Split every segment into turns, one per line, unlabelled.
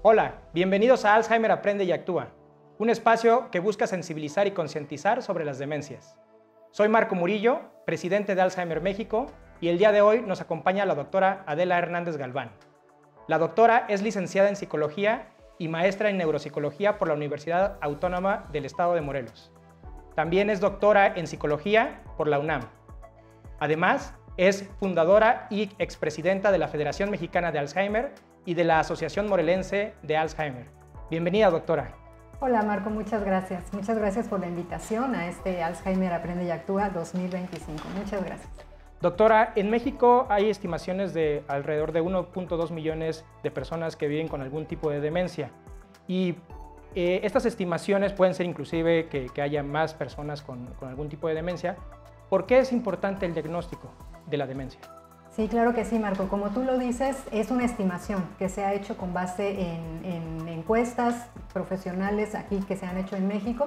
Hola, bienvenidos a Alzheimer Aprende y Actúa, un espacio que busca sensibilizar y concientizar sobre las demencias. Soy Marco Murillo, presidente de Alzheimer México, y el día de hoy nos acompaña la doctora Adela Hernández Galván. La doctora es licenciada en Psicología y maestra en Neuropsicología por la Universidad Autónoma del Estado de Morelos. También es doctora en Psicología por la UNAM. Además, es fundadora y expresidenta de la Federación Mexicana de Alzheimer y de la Asociación Morelense de Alzheimer. Bienvenida, doctora.
Hola, Marco, muchas gracias. Muchas gracias por la invitación a este Alzheimer Aprende y Actúa 2025. Muchas gracias.
Doctora, en México hay estimaciones de alrededor de 1.2 millones de personas que viven con algún tipo de demencia. Y estas estimaciones pueden ser inclusive que haya más personas con algún tipo de demencia. ¿Por qué es importante el diagnóstico de la demencia?
Sí, claro que sí, Marco. Como tú lo dices, es una estimación que se ha hecho con base en encuestas profesionales aquí que se han hecho en México,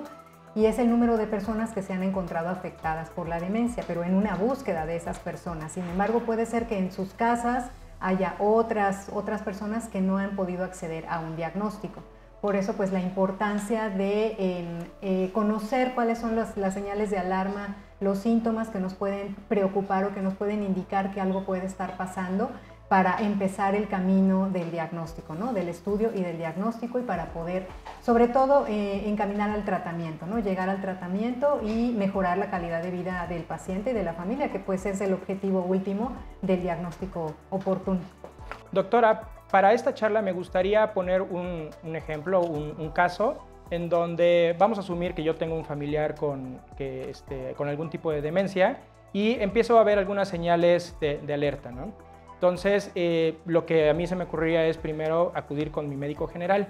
y es el número de personas que se han encontrado afectadas por la demencia, pero en una búsqueda de esas personas. Sin embargo, puede ser que en sus casas haya otras personas que no han podido acceder a un diagnóstico. Por eso, pues, la importancia de conocer cuáles son las señales de alarma, los síntomas que nos pueden preocupar o que nos pueden indicar que algo puede estar pasando, para empezar el camino del diagnóstico, ¿no? Del estudio y del diagnóstico, y para poder, sobre todo, encaminar al tratamiento, ¿no? Llegar al tratamiento y mejorar la calidad de vida del paciente y de la familia, que pues es el objetivo último del diagnóstico oportuno.
Doctora, para esta charla me gustaría poner un ejemplo, un caso en donde vamos a asumir que yo tengo un familiar con algún tipo de demencia y empiezo a ver algunas señales de alerta, ¿no? Entonces, lo que a mí se me ocurriría es primero acudir con mi médico general.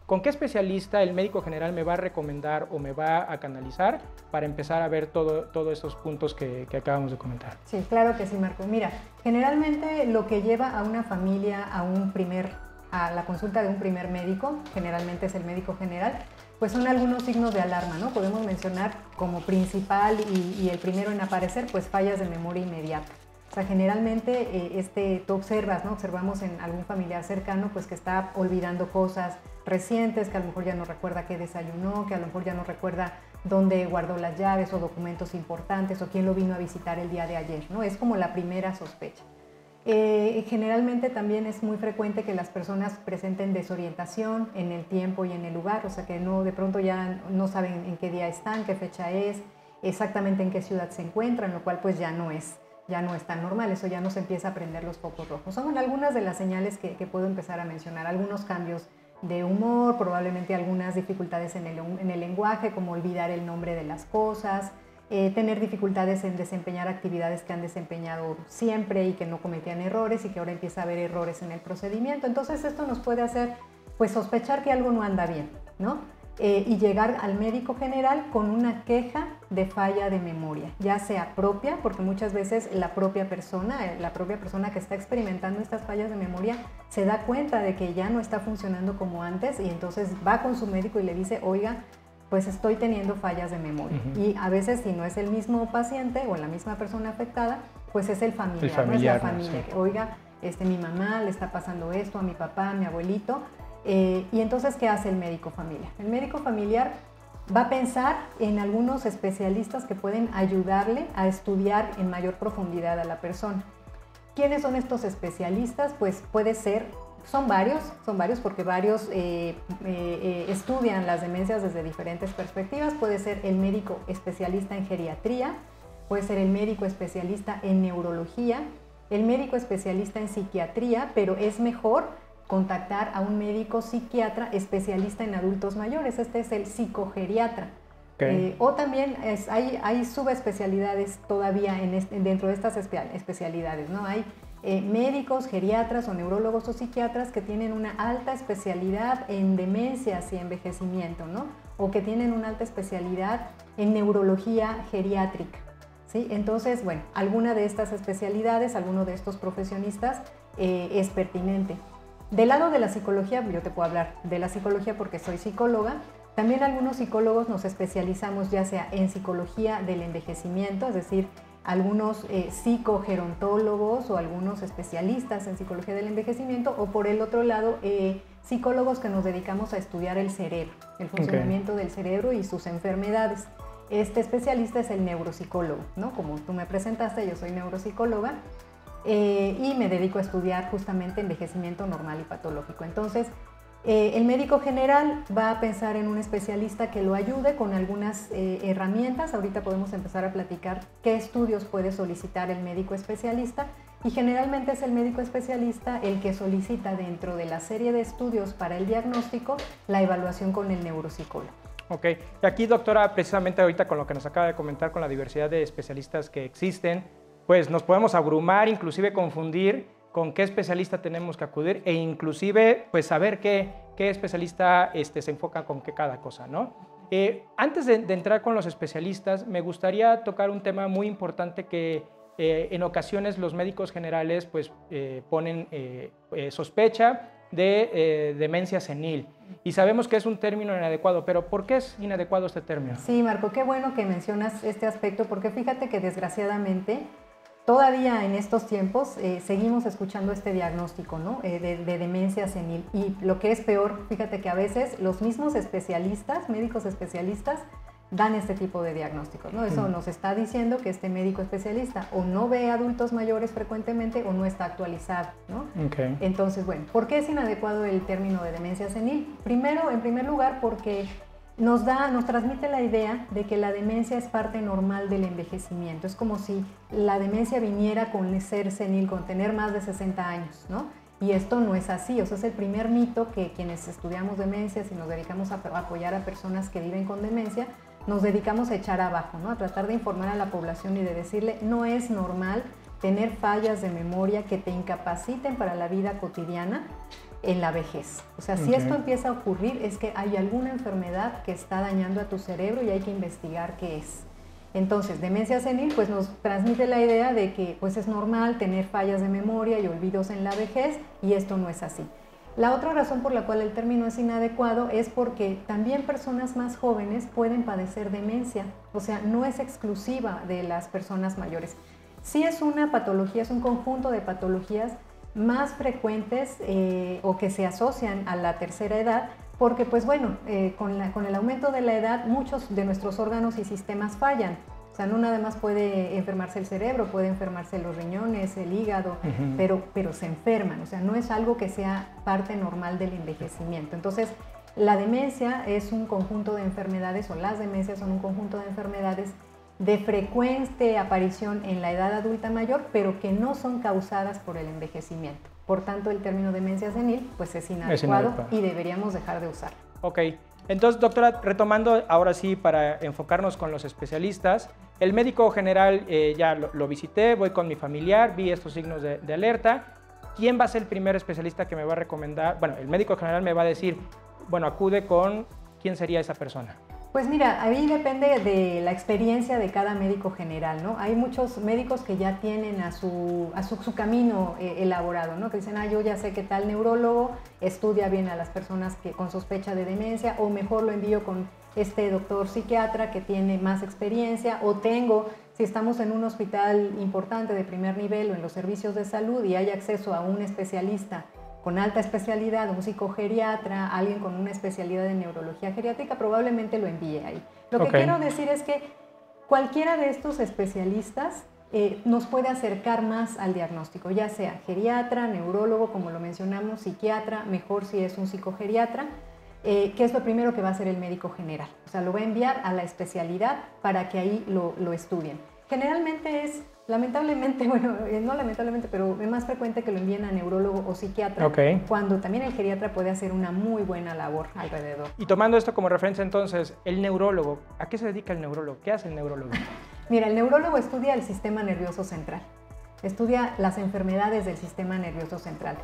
¿Con qué especialista el médico general me va a recomendar o me va a canalizar para empezar a ver todos estos puntos que acabamos de comentar?
Sí, claro que sí, Marco. Mira, generalmente lo que lleva a una familia a la consulta de un primer médico, generalmente es el médico general, pues son algunos signos de alarma, ¿no? Podemos mencionar como principal y el primero en aparecer, pues fallas de memoria inmediata. O sea, generalmente tú observas, ¿no? Observamos en algún familiar cercano, pues, que está olvidando cosas recientes, que a lo mejor ya no recuerda qué desayunó, que a lo mejor ya no recuerda dónde guardó las llaves o documentos importantes, o quién lo vino a visitar el día de ayer, ¿no? Es como la primera sospecha. Generalmente también es muy frecuente que las personas presenten desorientación en el tiempo y en el lugar, o sea, que de pronto ya no saben en qué día están, qué fecha es, exactamente en qué ciudad se encuentran, lo cual pues ya no es tan normal. Eso ya nos empieza a prender los focos rojos. Son algunas de las señales que puedo empezar a mencionar. Algunos cambios de humor, probablemente algunas dificultades en el lenguaje, como olvidar el nombre de las cosas, tener dificultades en desempeñar actividades que han desempeñado siempre y que no cometían errores, y que ahora empieza a haber errores en el procedimiento. Entonces esto nos puede hacer, pues, sospechar que algo no anda bien, ¿no? Y llegar al médico general con una queja de falla de memoria, ya sea propia, porque muchas veces la propia persona que está experimentando estas fallas de memoria se da cuenta de que ya no está funcionando como antes, y entonces va con su médico y le dice: oiga, pues estoy teniendo fallas de memoria. Y a veces, si no es el mismo paciente o la misma persona afectada, pues es el familiar, ¿no? Es la familia, sí. Que, oiga, mi mamá le está pasando esto, a mi papá, a mi abuelito. Y entonces, ¿qué hace el médico familiar? El médico familiar va a pensar en algunos especialistas que pueden ayudarle a estudiar en mayor profundidad a la persona. ¿Quiénes son estos especialistas? Pues son varios porque varios estudian las demencias desde diferentes perspectivas. Puede ser el médico especialista en geriatría, puede ser el médico especialista en neurología, el médico especialista en psiquiatría, pero es mejor contactar a un médico psiquiatra especialista en adultos mayores. Este es el psicogeriatra. Okay. O también hay subespecialidades todavía dentro de estas especialidades, ¿no? Hay médicos, geriatras o neurólogos o psiquiatras que tienen una alta especialidad en demencias y envejecimiento, ¿no? O que tienen una alta especialidad en neurología geriátrica, ¿sí? Entonces, bueno, alguna de estas especialidades, alguno de estos profesionistas es pertinente. Del lado de la psicología, yo te puedo hablar de la psicología porque soy psicóloga. También algunos psicólogos nos especializamos ya sea en psicología del envejecimiento, es decir, algunos psicogerontólogos o algunos especialistas en psicología del envejecimiento, o por el otro lado, psicólogos que nos dedicamos a estudiar el cerebro, el funcionamiento del cerebro y sus enfermedades. Este especialista es el neuropsicólogo, ¿no? Como tú me presentaste, yo soy neuropsicóloga y me dedico a estudiar justamente envejecimiento normal y patológico. Entonces, el médico general va a pensar en un especialista que lo ayude con algunas herramientas. Ahorita podemos empezar a platicar qué estudios puede solicitar el médico especialista, y generalmente es el médico especialista el que solicita dentro de la serie de estudios para el diagnóstico la evaluación con el neuropsicólogo.
Ok, y aquí, doctora, precisamente ahorita con lo que nos acaba de comentar, con la diversidad de especialistas que existen, pues nos podemos abrumar, inclusive confundir con qué especialista tenemos que acudir, e inclusive pues saber qué especialista se enfoca con qué cada cosa, ¿no? Antes de entrar con los especialistas, me gustaría tocar un tema muy importante que en ocasiones los médicos generales pues ponen sospecha de demencia senil, y sabemos que es un término inadecuado, pero ¿por qué es inadecuado este término?
Sí, Marco, qué bueno que mencionas este aspecto, porque fíjate que desgraciadamente todavía en estos tiempos seguimos escuchando este diagnóstico, ¿no? de demencia senil, y lo que es peor, fíjate que a veces los mismos especialistas, médicos especialistas, dan este tipo de diagnósticos, ¿no? Eso nos está diciendo que este médico especialista o no ve adultos mayores frecuentemente o no está actualizado, ¿no?
Okay.
Entonces, bueno, ¿por qué es inadecuado el término de demencia senil? Primero, en primer lugar, porque nos transmite la idea de que la demencia es parte normal del envejecimiento. Es como si la demencia viniera con ser senil, con tener más de 60 años, ¿no? Y esto no es así. O sea, es el primer mito que quienes estudiamos demencias y nos dedicamos a apoyar a personas que viven con demencia, nos dedicamos a echar abajo, ¿no? A tratar de informar a la población y de decirle, no es normal tener fallas de memoria que te incapaciten para la vida cotidiana en la vejez. O sea, si esto empieza a ocurrir, es que hay alguna enfermedad que está dañando a tu cerebro y hay que investigar qué es. Entonces, demencia senil pues nos transmite la idea de que pues es normal tener fallas de memoria y olvidos en la vejez, y esto no es así. La otra razón por la cual el término es inadecuado es porque también personas más jóvenes pueden padecer demencia. O sea, no es exclusiva de las personas mayores. Sí es una patología, es un conjunto de patologías más frecuentes o que se asocian a la tercera edad, porque pues bueno, con el aumento de la edad muchos de nuestros órganos y sistemas fallan. O sea, no nada más puede enfermarse el cerebro, puede enfermarse los riñones, el hígado, pero se enferman. O sea, no es algo que sea parte normal del envejecimiento. Entonces, la demencia es un conjunto de enfermedades, o las demencias son un conjunto de enfermedades de frecuente aparición en la edad adulta mayor, pero que no son causadas por el envejecimiento. Por tanto, el término demencia senil pues es inadecuado y deberíamos dejar de usarlo.
Ok, entonces, doctora, retomando ahora sí para enfocarnos con los especialistas, el médico general ya lo visité, voy con mi familiar, vi estos signos de alerta. ¿Quién va a ser el primer especialista que me va a recomendar? Bueno, el médico general me va a decir, bueno, acude con, ¿quién sería esa persona?
Pues mira, ahí depende de la experiencia de cada médico general, ¿no? Hay muchos médicos que ya tienen a su camino elaborado, ¿no? Que dicen, yo ya sé que tal neurólogo estudia bien a las personas con sospecha de demencia, o mejor lo envío con este doctor psiquiatra que tiene más experiencia, o si estamos en un hospital importante de primer nivel o en los servicios de salud y hay acceso a un especialista con alta especialidad, un psicogeriatra, alguien con una especialidad en neurología geriátrica, probablemente lo envíe ahí. Lo que quiero decir es que cualquiera de estos especialistas nos puede acercar más al diagnóstico, ya sea geriatra, neurólogo, como lo mencionamos, psiquiatra, mejor si es un psicogeriatra, que es lo primero que va a hacer el médico general. O sea, lo va a enviar a la especialidad para que ahí lo estudien. Generalmente es, lamentablemente, bueno, no lamentablemente, pero es más frecuente que lo envíen a neurólogo o psiquiatra, cuando también el geriatra puede hacer una muy buena labor alrededor.
Y tomando esto como referencia entonces, el neurólogo, ¿a qué se dedica el neurólogo? ¿Qué hace el neurólogo?
Mira, el neurólogo estudia el sistema nervioso central, estudia las enfermedades del sistema nervioso central.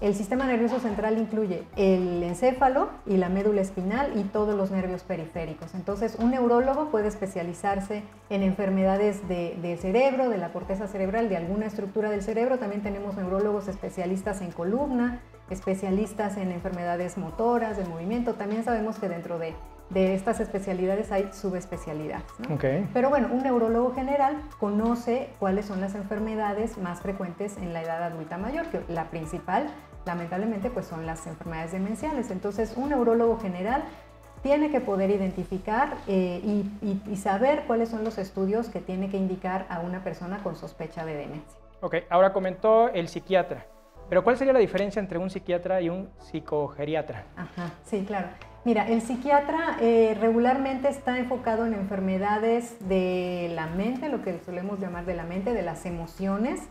El sistema nervioso central incluye el encéfalo y la médula espinal y todos los nervios periféricos. Entonces, un neurólogo puede especializarse en enfermedades del cerebro, de la corteza cerebral, de alguna estructura del cerebro. También tenemos neurólogos especialistas en columna, especialistas en enfermedades motoras, de movimiento. También sabemos que dentro de de estas especialidades hay subespecialidades, ¿no?
Okay.
Pero bueno, un neurólogo general conoce cuáles son las enfermedades más frecuentes en la edad adulta mayor, que la principal, lamentablemente, pues son las enfermedades demenciales. Entonces, un neurólogo general tiene que poder identificar y saber cuáles son los estudios que tiene que indicar a una persona con sospecha de demencia.
Ok, ahora comentó el psiquiatra, pero ¿cuál sería la diferencia entre un psiquiatra y un psicogeriatra?
Ajá, sí, claro. Mira, el psiquiatra regularmente está enfocado en enfermedades de la mente, lo que solemos llamar de la mente, de las emociones,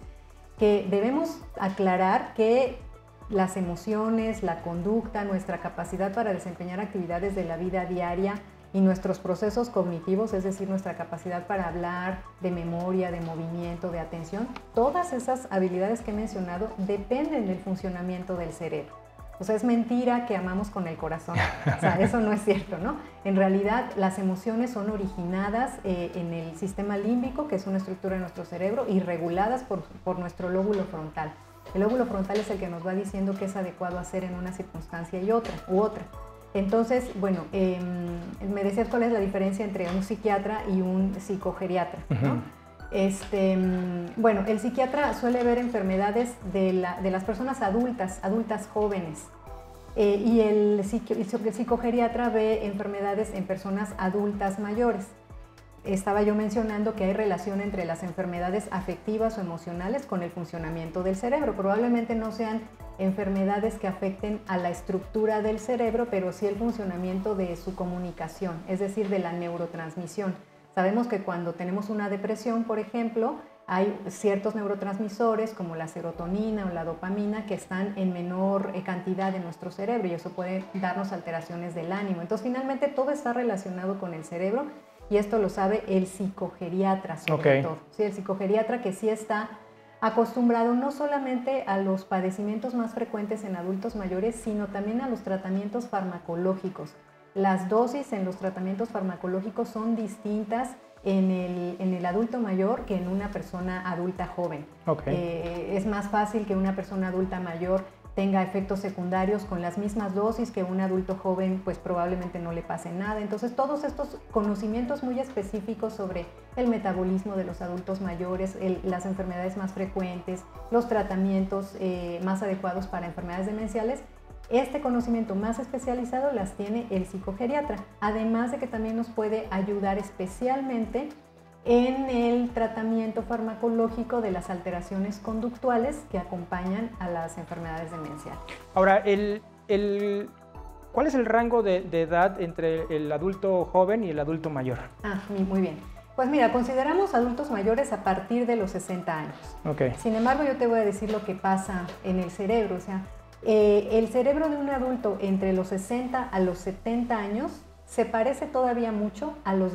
que debemos aclarar que las emociones, la conducta, nuestra capacidad para desempeñar actividades de la vida diaria y nuestros procesos cognitivos, es decir, nuestra capacidad para hablar, de memoria, de movimiento, de atención, todas esas habilidades que he mencionado dependen del funcionamiento del cerebro. O sea, es mentira que amamos con el corazón. O sea, eso no es cierto, ¿no? En realidad, las emociones son originadas en el sistema límbico, que es una estructura de nuestro cerebro, y reguladas por nuestro lóbulo frontal. El lóbulo frontal es el que nos va diciendo qué es adecuado hacer en una circunstancia u otra. Entonces, bueno, me decías cuál es la diferencia entre un psiquiatra y un psicogeriatra, ¿no? Bueno, el psiquiatra suele ver enfermedades de las personas adultas jóvenes, y el psicogeriatra ve enfermedades en personas adultas mayores. Estaba yo mencionando que hay relación entre las enfermedades afectivas o emocionales con el funcionamiento del cerebro. Probablemente no sean enfermedades que afecten a la estructura del cerebro, pero sí el funcionamiento de su comunicación, es decir, de la neurotransmisión. Sabemos que cuando tenemos una depresión, por ejemplo, hay ciertos neurotransmisores como la serotonina o la dopamina que están en menor cantidad en nuestro cerebro y eso puede darnos alteraciones del ánimo. Entonces, finalmente, todo está relacionado con el cerebro y esto lo sabe el psicogeriatra sobre todo. Sí, el psicogeriatra que sí está acostumbrado no solamente a los padecimientos más frecuentes en adultos mayores, sino también a los tratamientos farmacológicos. Las dosis en los tratamientos farmacológicos son distintas en el adulto mayor que en una persona adulta joven. Es más fácil que una persona adulta mayor tenga efectos secundarios con las mismas dosis que un adulto joven, pues probablemente no le pase nada. Entonces, todos estos conocimientos muy específicos sobre el metabolismo de los adultos mayores, las enfermedades más frecuentes, los tratamientos más adecuados para enfermedades demenciales, este conocimiento más especializado las tiene el psicogeriatra, además de que también nos puede ayudar especialmente en el tratamiento farmacológico de las alteraciones conductuales que acompañan a las enfermedades demenciales.
Ahora, ¿cuál es el rango de edad entre el adulto joven y el adulto mayor?
Muy bien. Pues mira, consideramos adultos mayores a partir de los 60 años. Sin embargo, yo te voy a decir lo que pasa en el cerebro. O sea, el cerebro de un adulto entre los 60 a los 70 años se parece todavía mucho al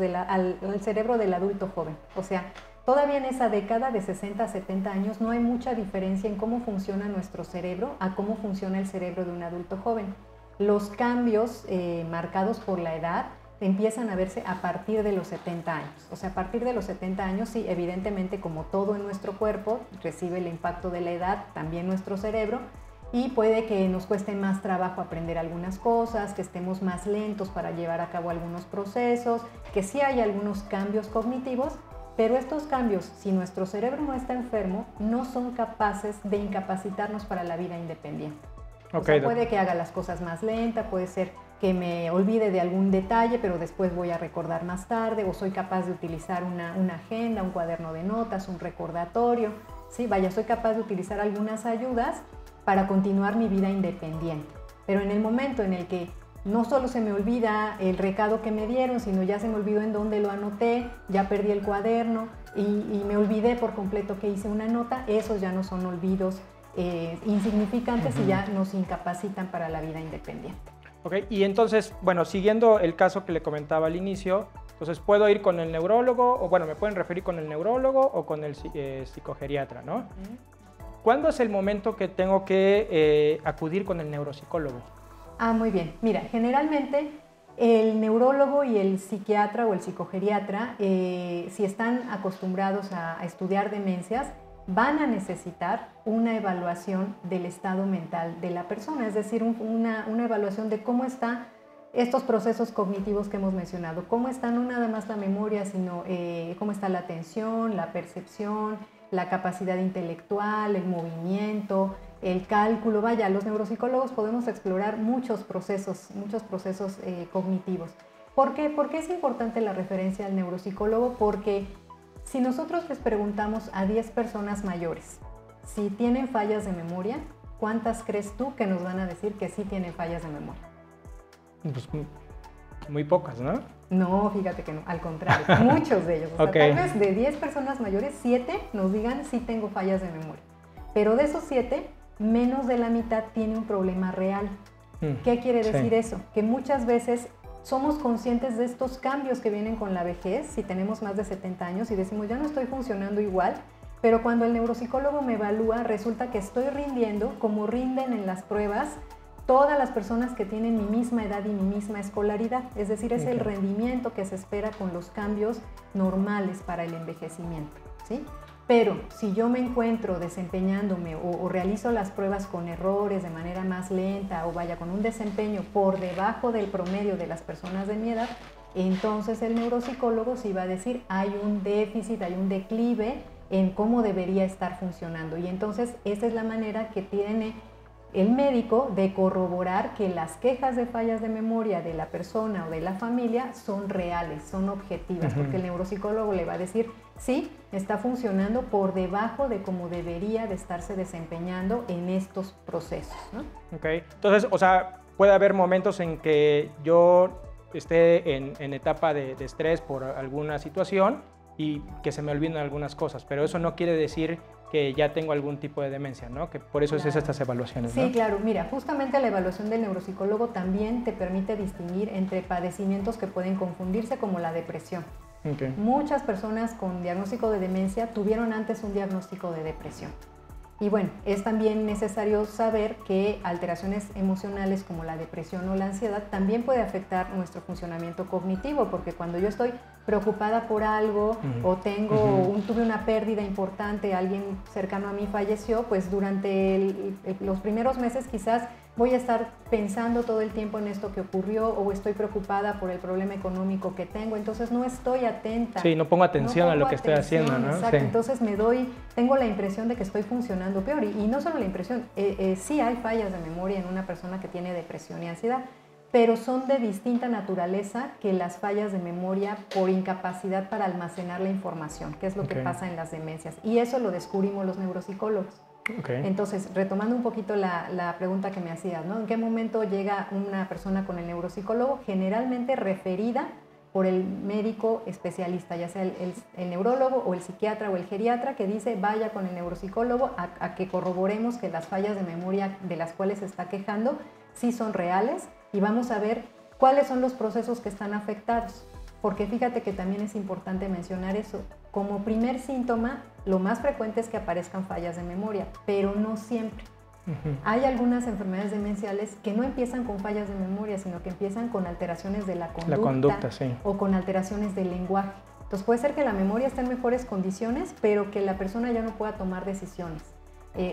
cerebro del adulto joven. O sea, todavía en esa década de 60 a 70 años no hay mucha diferencia en cómo funciona nuestro cerebro a cómo funciona el cerebro de un adulto joven. Los cambios marcados por la edad empiezan a verse a partir de los 70 años. O sea, a partir de los 70 años, sí, evidentemente, como todo en nuestro cuerpo, recibe el impacto de la edad, también nuestro cerebro, y puede que nos cueste más trabajo aprender algunas cosas, que estemos más lentos para llevar a cabo algunos procesos, que sí hay algunos cambios cognitivos, pero estos cambios, si nuestro cerebro no está enfermo, no son capaces de incapacitarnos para la vida independiente. O sea, puede que haga las cosas más lenta, puede ser que me olvide de algún detalle, pero después voy a recordar más tarde, o soy capaz de utilizar una agenda, un cuaderno de notas, un recordatorio. Sí, vaya, soy capaz de utilizar algunas ayudas para continuar mi vida independiente. Pero en el momento en el que no solo se me olvida el recado que me dieron, sino ya se me olvidó en dónde lo anoté, ya perdí el cuaderno y me olvidé por completo que hice una nota, esos ya no son olvidos insignificantes y ya nos incapacitan para la vida independiente.
Y entonces, bueno, siguiendo el caso que le comentaba al inicio, entonces puedo ir con el neurólogo, o bueno, me pueden referir con el neurólogo o con el psicogeriatra, ¿no? ¿Cuándo es el momento que tengo que acudir con el neuropsicólogo?
Muy bien. Mira, generalmente el neurólogo y el psiquiatra o el psicogeriatra, si están acostumbrados a estudiar demencias, van a necesitar una evaluación del estado mental de la persona, es decir, una evaluación de cómo está estos procesos cognitivos que hemos mencionado. ¿Cómo está no nada más la memoria, sino cómo está la atención, la percepción, la capacidad intelectual, el movimiento, el cálculo? Vaya, los neuropsicólogos podemos explorar muchos procesos cognitivos. ¿Por qué? ¿Por qué es importante la referencia al neuropsicólogo? Porque si nosotros les preguntamos a 10 personas mayores si tienen fallas de memoria, ¿cuántas crees tú que nos van a decir que sí tienen fallas de memoria?
Pues muy pocas, ¿no?
No, fíjate que no, al contrario, muchos de ellos. O sea, tal vez de 10 personas mayores, 7 nos digan sí tengo fallas de memoria. Pero de esos 7, menos de la mitad tiene un problema real. ¿Qué quiere decir eso? Que muchas veces somos conscientes de estos cambios que vienen con la vejez, si tenemos más de 70 años y decimos ya no estoy funcionando igual, pero cuando el neuropsicólogo me evalúa resulta que estoy rindiendo como rinden en las pruebas todas las personas que tienen mi misma edad y mi misma escolaridad, es decir, es el rendimiento que se espera con los cambios normales para el envejecimiento, ¿sí? Pero si yo me encuentro desempeñándome o realizo las pruebas con errores de manera más lenta o vaya con un desempeño por debajo del promedio de las personas de mi edad, entonces el neuropsicólogo sí va a decir hay un déficit, hay un declive en cómo debería estar funcionando. Y entonces esa es la manera que tiene el médico de corroborar que las quejas de fallas de memoria de la persona o de la familia son reales, son objetivas, porque el neuropsicólogo le va a decir, sí, está funcionando por debajo de cómo debería de estarse desempeñando en estos procesos, ¿no?
Ok, entonces, o sea, puede haber momentos en que yo esté en etapa de estrés por alguna situación y que se me olviden algunas cosas, pero eso no quiere decir que ya tengo algún tipo de demencia, ¿no? Que por eso es estas evaluaciones, ¿no?
Sí, claro. Mira, justamente la evaluación del neuropsicólogo también te permite distinguir entre padecimientos que pueden confundirse como la depresión. Muchas personas con diagnóstico de demencia tuvieron antes un diagnóstico de depresión. Y bueno, es también necesario saber que alteraciones emocionales como la depresión o la ansiedad también puede afectar nuestro funcionamiento cognitivo, porque cuando yo estoy preocupada por algo o tuve una pérdida importante, alguien cercano a mí falleció, pues durante los primeros meses quizás voy a estar pensando todo el tiempo en esto que ocurrió o estoy preocupada por el problema económico que tengo, entonces no estoy atenta.
Sí, no pongo atención a lo que estoy haciendo, ¿no?
Exacto, sí. Entonces tengo la impresión de que estoy funcionando peor y no solo la impresión, sí hay fallas de memoria en una persona que tiene depresión y ansiedad, pero son de distinta naturaleza que las fallas de memoria por incapacidad para almacenar la información, que es lo que pasa en las demencias. Y eso lo descubrimos los neuropsicólogos. Entonces, retomando un poquito la pregunta que me hacías, ¿no? ¿En qué momento llega una persona con el neuropsicólogo? Generalmente referida por el médico especialista, ya sea el neurólogo o el psiquiatra o el geriatra, que dice vaya con el neuropsicólogo a que corroboremos que las fallas de memoria de las cuales se está quejando sí son reales y vamos a ver cuáles son los procesos que están afectados. Porque fíjate que también es importante mencionar eso. Como primer síntoma, lo más frecuente es que aparezcan fallas de memoria, pero no siempre. Hay algunas enfermedades demenciales que no empiezan con fallas de memoria, sino que empiezan con alteraciones de la conducta, sí, o con alteraciones del lenguaje. Entonces puede ser que la memoria esté en mejores condiciones, pero que la persona ya no pueda tomar decisiones,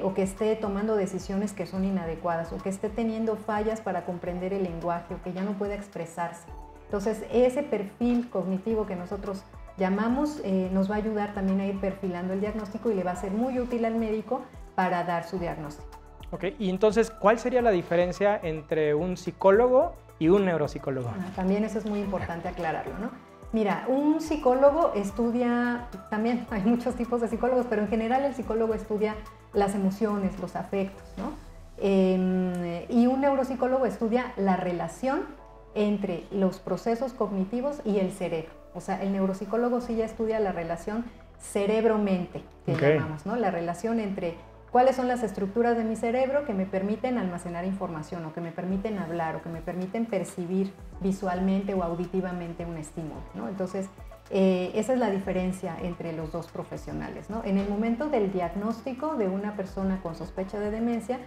o que esté tomando decisiones que son inadecuadas, o que esté teniendo fallas para comprender el lenguaje, o que ya no pueda expresarse. Entonces, ese perfil cognitivo que nosotros llamamos nos va a ayudar también a ir perfilando el diagnóstico y le va a ser muy útil al médico para dar su diagnóstico.
Ok, y entonces, ¿cuál sería la diferencia entre un psicólogo y un neuropsicólogo?
También eso es muy importante aclararlo, ¿no? Mira, un psicólogo estudia, también hay muchos tipos de psicólogos, pero en general el psicólogo estudia las emociones, los afectos, ¿no? Y un neuropsicólogo estudia la relación entre los procesos cognitivos y el cerebro. O sea, el neuropsicólogo sí ya estudia la relación cerebro-mente, que llamamos, ¿no? La relación entre cuáles son las estructuras de mi cerebro que me permiten almacenar información o que me permiten hablar o que me permiten percibir visualmente o auditivamente un estímulo, ¿no? Entonces, esa es la diferencia entre los dos profesionales, ¿no? En el momento del diagnóstico de una persona con sospecha de demencia,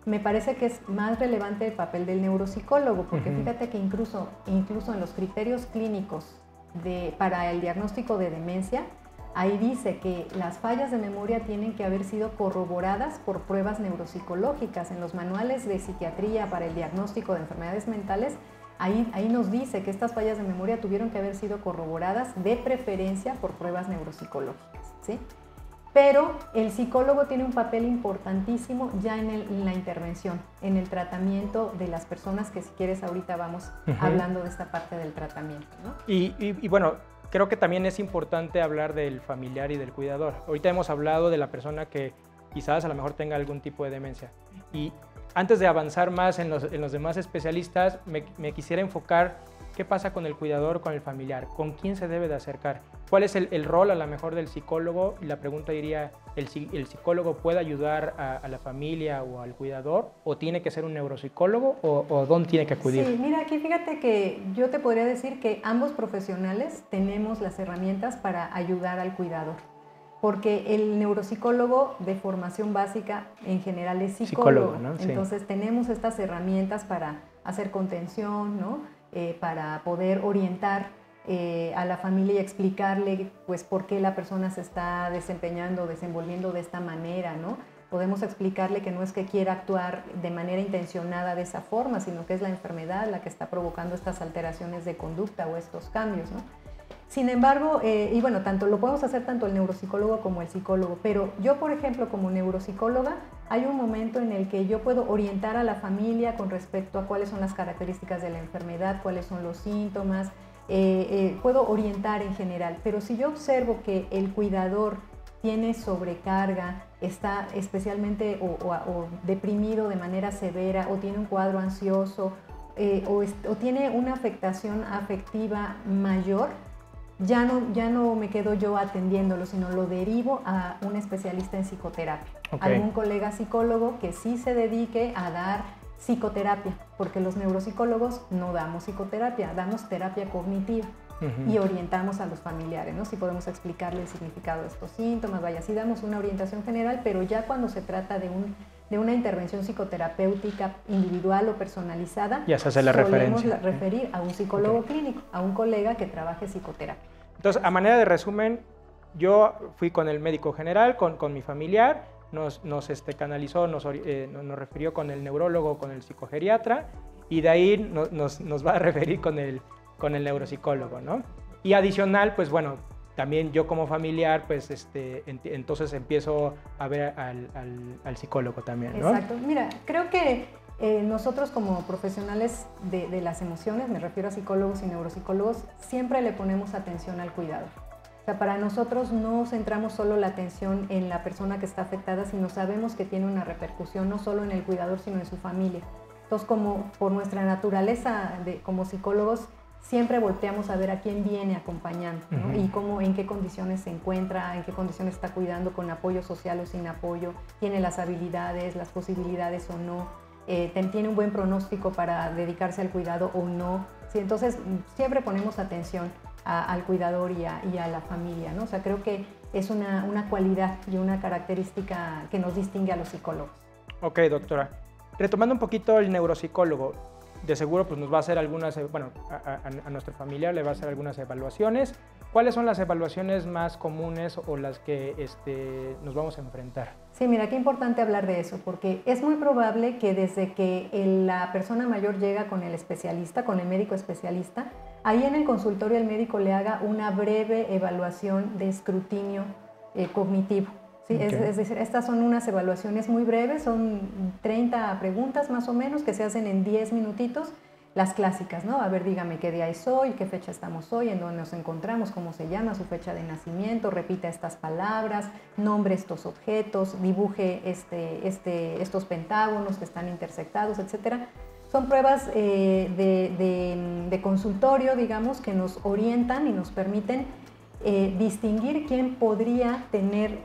me parece que es más relevante el papel del neuropsicólogo, porque fíjate que incluso en los criterios clínicos para el diagnóstico de demencia, ahí dice que las fallas de memoria tienen que haber sido corroboradas por pruebas neuropsicológicas. En los manuales de psiquiatría para el diagnóstico de enfermedades mentales ahí nos dice que estas fallas de memoria tuvieron que haber sido corroboradas de preferencia por pruebas neuropsicológicas, ¿sí? Pero el psicólogo tiene un papel importantísimo ya en la intervención, en el tratamiento de las personas, que si quieres ahorita vamos hablando de esta parte del tratamiento, ¿no?
Y bueno, creo que también es importante hablar del familiar y del cuidador. Ahorita hemos hablado de la persona que quizás a lo mejor tenga algún tipo de demencia. Y antes de avanzar más en los demás especialistas, me quisiera enfocar qué pasa con el cuidador, con el familiar, con quién se debe de acercar. ¿Cuál es el rol a lo mejor del psicólogo? Y la pregunta iría, ¿el psicólogo puede ayudar a la familia o al cuidador? ¿O tiene que ser un neuropsicólogo? ¿O dónde tiene que acudir?
Sí, mira, aquí fíjate que yo te podría decir que ambos profesionales tenemos las herramientas para ayudar al cuidador. Porque el neuropsicólogo de formación básica en general es psicólogo, ¿no? Entonces tenemos estas herramientas para hacer contención, ¿no? Para poder orientar a la familia y explicarle pues por qué la persona se está desempeñando, desenvolviendo de esta manera, ¿no? Podemos explicarle que no es que quiera actuar de manera intencionada de esa forma, sino que es la enfermedad la que está provocando estas alteraciones de conducta o estos cambios, ¿no? Sin embargo, y bueno, lo podemos hacer tanto el neuropsicólogo como el psicólogo, pero yo, por ejemplo, como neuropsicóloga, hay un momento en el que yo puedo orientar a la familia con respecto a cuáles son las características de la enfermedad, cuáles son los síntomas, puedo orientar en general, pero si yo observo que el cuidador tiene sobrecarga, está especialmente o deprimido de manera severa, o tiene un cuadro ansioso, o tiene una afectación afectiva mayor, ya no me quedo yo atendiéndolo, sino lo derivo a un especialista en psicoterapia. Algún colega psicólogo que sí se dedique a dar psicoterapia, porque los neuropsicólogos no damos psicoterapia, damos terapia cognitiva y orientamos a los familiares, ¿no? Si podemos explicarle el significado de estos síntomas, vaya, sí damos una orientación general, pero ya cuando se trata de una intervención psicoterapéutica individual o personalizada,
ya se hace la referencia.
Referir a un psicólogo clínico, a un colega que trabaje psicoterapia.
Entonces, a manera de resumen, yo fui con el médico general, con mi familiar, nos canalizó, nos refirió con el neurólogo, con el psicogeriatra, y de ahí nos va a referir con el neuropsicólogo, ¿no? Y adicional, pues bueno, también yo como familiar, pues entonces empiezo a ver al psicólogo también, ¿no?
Exacto. Mira, creo que nosotros como profesionales de las emociones, me refiero a psicólogos y neuropsicólogos, siempre le ponemos atención al cuidador. O sea, para nosotros no centramos solo la atención en la persona que está afectada, sino sabemos que tiene una repercusión no solo en el cuidador, sino en su familia. Entonces, como por nuestra naturaleza como psicólogos, siempre volteamos a ver a quién viene acompañando, ¿no? Y en qué condiciones se encuentra, en qué condiciones está cuidando, con apoyo social o sin apoyo, tiene las habilidades, las posibilidades o no, tiene un buen pronóstico para dedicarse al cuidado o no. Sí, entonces, siempre ponemos atención al cuidador y a la familia, ¿no? O sea, creo que es una cualidad y una característica que nos distingue a los psicólogos.
Ok, doctora. Retomando un poquito el neuropsicólogo, de seguro pues nos va a hacer algunas, bueno, a nuestro familiar le va a hacer algunas evaluaciones. ¿Cuáles son las evaluaciones más comunes o las que nos vamos a enfrentar?
Sí, mira, qué importante hablar de eso, porque es muy probable que desde que la persona mayor llega con el especialista, con el médico especialista, ahí en el consultorio el médico le haga una breve evaluación de escrutinio cognitivo. ¿Sí? Okay. Es decir, estas son unas evaluaciones muy breves, son 30 preguntas más o menos que se hacen en 10 minutitos, las clásicas, ¿no? A ver, dígame qué día es hoy, qué fecha estamos hoy, en dónde nos encontramos, cómo se llama, su fecha de nacimiento, repita estas palabras, nombre estos objetos, dibuje estos pentágonos que están intersectados, etc. Son pruebas de consultorio, digamos, que nos orientan y nos permiten distinguir quién podría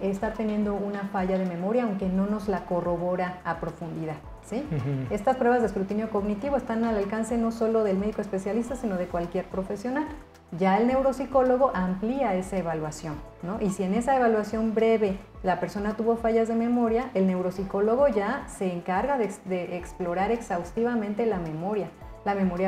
estar teniendo una falla de memoria, aunque no nos la corrobora a profundidad, ¿sí? Estas pruebas de escrutinio cognitivo están al alcance no solo del médico especialista, sino de cualquier profesional. Ya el neuropsicólogo amplía esa evaluación, ¿no? Y si en esa evaluación breve la persona tuvo fallas de memoria, el neuropsicólogo ya se encarga de explorar exhaustivamente la memoria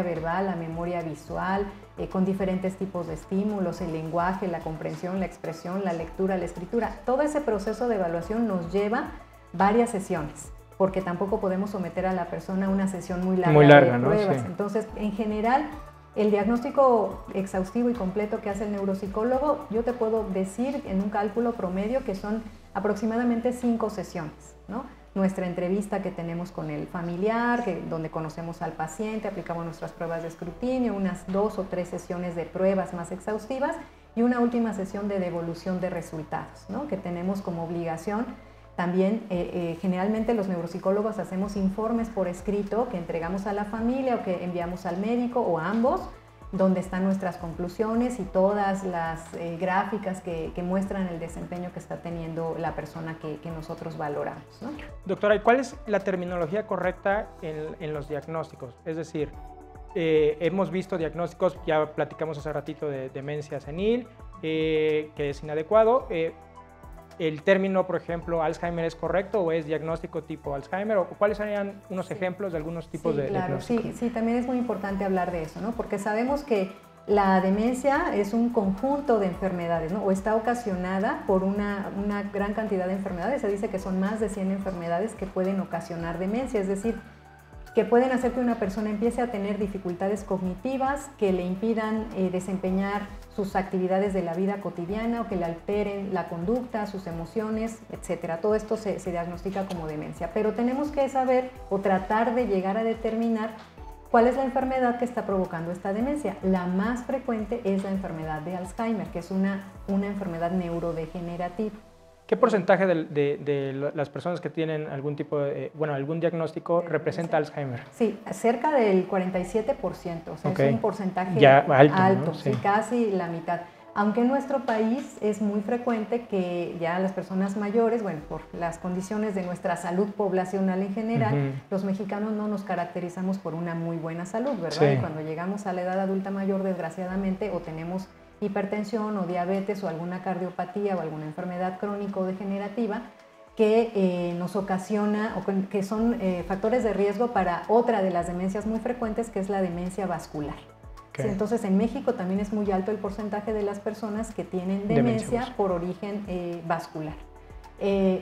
verbal, la memoria visual, con diferentes tipos de estímulos, el lenguaje, la comprensión, la expresión, la lectura, la escritura. Todo ese proceso de evaluación nos lleva varias sesiones. porque tampoco podemos someter a la persona a una sesión muy larga de pruebas.
Sí.
Entonces, en general, el diagnóstico exhaustivo y completo que hace el neuropsicólogo, yo te puedo decir en un cálculo promedio que son aproximadamente 5 sesiones, ¿no? Nuestra entrevista que tenemos con el familiar, donde conocemos al paciente, aplicamos nuestras pruebas de escrutinio, unas 2 o 3 sesiones de pruebas más exhaustivas y una última sesión de devolución de resultados, ¿no? Que tenemos como obligación. También generalmente los neuropsicólogos hacemos informes por escrito que entregamos a la familia o que enviamos al médico o a ambos, donde están nuestras conclusiones y todas las gráficas que muestran el desempeño que está teniendo la persona que nosotros valoramos, ¿no?
Doctora, ¿y cuál es la terminología correcta en los diagnósticos? Es decir, hemos visto diagnósticos, ya platicamos hace ratito de demencia senil, que es inadecuado. ¿El término, por ejemplo, Alzheimer es correcto o es diagnóstico tipo Alzheimer? ¿O cuáles serían unos ejemplos de algunos tipos de diagnósticos?
Sí, también es muy importante hablar de eso, ¿no? Porque sabemos que la demencia es un conjunto de enfermedades, ¿no? O está ocasionada por una gran cantidad de enfermedades. Se dice que son más de 100 enfermedades que pueden ocasionar demencia, es decir, que pueden hacer que una persona empiece a tener dificultades cognitivas que le impidan desempeñar sus actividades de la vida cotidiana o que le alteren la conducta, sus emociones, etc. Todo esto se diagnostica como demencia, pero tenemos que saber o tratar de llegar a determinar cuál es la enfermedad que está provocando esta demencia. La más frecuente es la enfermedad de Alzheimer, que es una enfermedad neurodegenerativa.
¿Qué porcentaje de las personas que tienen algún tipo de, algún diagnóstico representa Alzheimer?
Sí, cerca del 47%, o sea, es un porcentaje
ya
alto,
¿no?
Sí, casi la mitad. Aunque en nuestro país es muy frecuente que ya las personas mayores, por las condiciones de nuestra salud poblacional en general, los mexicanos no nos caracterizamos por una muy buena salud, ¿verdad?
Sí.
Y cuando llegamos a la edad adulta mayor, desgraciadamente, o tenemos hipertensión o diabetes o alguna cardiopatía o alguna enfermedad crónico-degenerativa que nos ocasiona o que son factores de riesgo para otra de las demencias muy frecuentes, que es la demencia vascular.
Okay.
Sí, entonces en México también es muy alto el porcentaje de las personas que tienen demencia por origen vascular.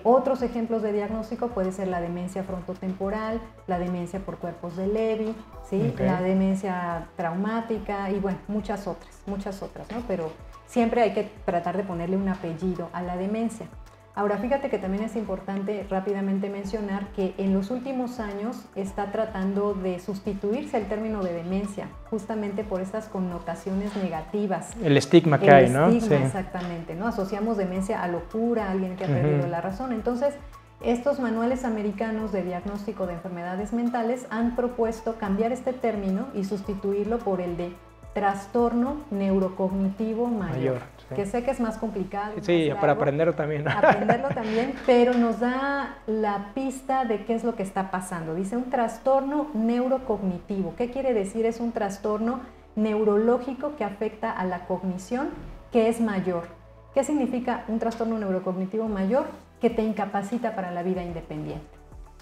Otros ejemplos de diagnóstico puede ser la demencia frontotemporal, la demencia por cuerpos de Levy, ¿sí? La demencia traumática y muchas otras, ¿no? Pero siempre hay que tratar de ponerle un apellido a la demencia. Ahora, fíjate que también es importante rápidamente mencionar que en los últimos años está tratando de sustituirse el término de demencia, justamente por estas connotaciones negativas.
El estigma que hay, ¿no?
El estigma, exactamente, ¿no? Asociamos demencia a locura, a alguien que ha perdido la razón. Entonces, estos manuales americanos de diagnóstico de enfermedades mentales han propuesto cambiar este término y sustituirlo por el de trastorno neurocognitivo mayor. Que sé que es más complicado.
Sí, para aprenderlo también.
Aprenderlo también, pero nos da la pista de qué es lo que está pasando. Dice un trastorno neurocognitivo. ¿Qué quiere decir? Es un trastorno neurológico que afecta a la cognición, que es mayor. ¿Qué significa un trastorno neurocognitivo mayor? Que te incapacita para la vida independiente.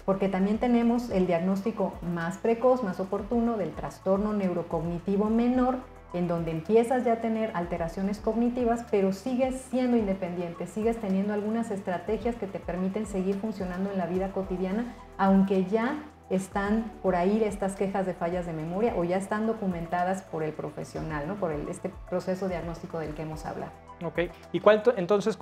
Porque también tenemos el diagnóstico más precoz, más oportuno del trastorno neurocognitivo menor, en donde empiezas ya a tener alteraciones cognitivas, pero sigues siendo independiente, sigues teniendo algunas estrategias que te permiten seguir funcionando en la vida cotidiana, aunque ya están por ahí estas quejas de fallas de memoria o ya están documentadas por el profesional, ¿no? Por este proceso diagnóstico del que hemos hablado.
Ok, ¿y cuál entonces,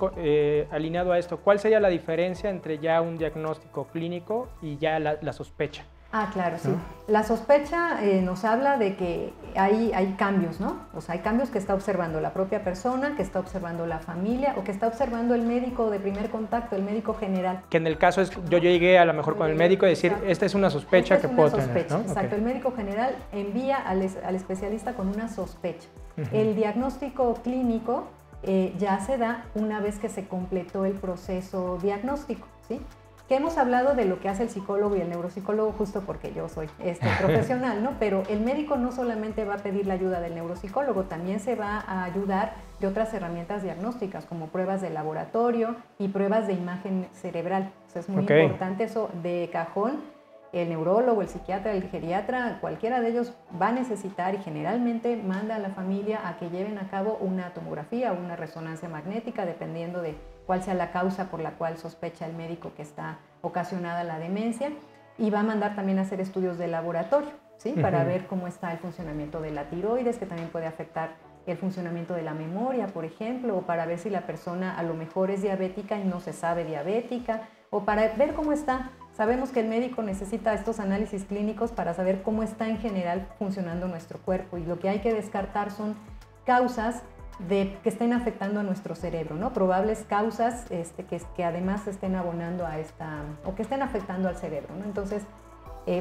alineado a esto, cuál sería la diferencia entre ya un diagnóstico clínico y ya la sospecha?
Ah, claro, sí.
¿No?
La sospecha nos habla de que hay cambios, ¿no? O sea, hay cambios que está observando la propia persona, que está observando la familia o que está observando el médico de primer contacto, el médico general.
Que en el caso es, yo llegué a lo mejor con el médico y decir, esta es una sospecha que puedo tener, ¿no?
Exacto,
Okay.
El médico general envía al especialista con una sospecha. El diagnóstico clínico ya se da una vez que se completó el proceso diagnóstico, ¿sí? Que hemos hablado de lo que hace el psicólogo y el neuropsicólogo justo porque yo soy profesional, ¿no? Pero el médico no solamente va a pedir la ayuda del neuropsicólogo, también se va a ayudar de otras herramientas diagnósticas como pruebas de laboratorio y pruebas de imagen cerebral. O sea, es muy importante eso de cajón. El neurólogo, el psiquiatra, el geriatra, cualquiera de ellos va a necesitar y generalmente manda a la familia a que lleven a cabo una tomografía o una resonancia magnética, dependiendo de cuál sea la causa por la cual sospecha el médico que está ocasionada la demencia, y va a mandar también a hacer estudios de laboratorio, ¿sí? Para ver cómo está el funcionamiento de la tiroides, que también puede afectar el funcionamiento de la memoria, por ejemplo, o para ver si la persona a lo mejor es diabética y no se sabe diabética, o para ver cómo está. Sabemos que el médico necesita estos análisis clínicos para saber cómo está en general funcionando nuestro cuerpo, y lo que hay que descartar son causas que estén afectando a nuestro cerebro, ¿no? Probables causas que además estén abonando a o que estén afectando al cerebro, ¿no? Entonces,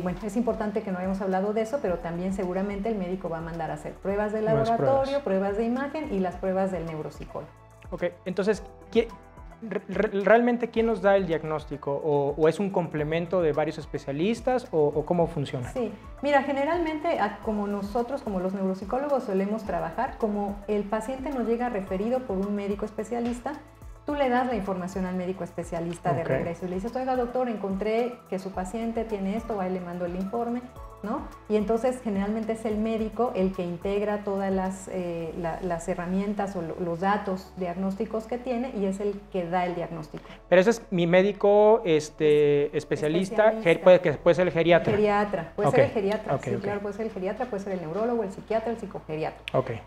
bueno, es importante que no hayamos hablado de eso, pero también seguramente el médico va a mandar a hacer pruebas de laboratorio, pruebas de imagen y las pruebas del neuropsicólogo.
Ok, entonces, ¿realmente quién nos da el diagnóstico? ¿O es un complemento de varios especialistas? ¿O cómo funciona?
Sí, mira, generalmente como nosotros, como los neuropsicólogos solemos trabajar, como el paciente nos llega referido por un médico especialista, tú le das la información al médico especialista de regreso y le dices, oiga doctor, encontré que su paciente tiene esto, va y le mando el informe, ¿no? Y entonces generalmente es el médico el que integra todas las herramientas o los datos diagnósticos que tiene, y es el que da el diagnóstico.
Pero ese es mi médico especialista. Puede ser el geriatra.
Geriatra, puede ser el geriatra, sí, claro, puede ser el geriatra, puede ser el neurólogo, el psiquiatra, el psicogeriatra.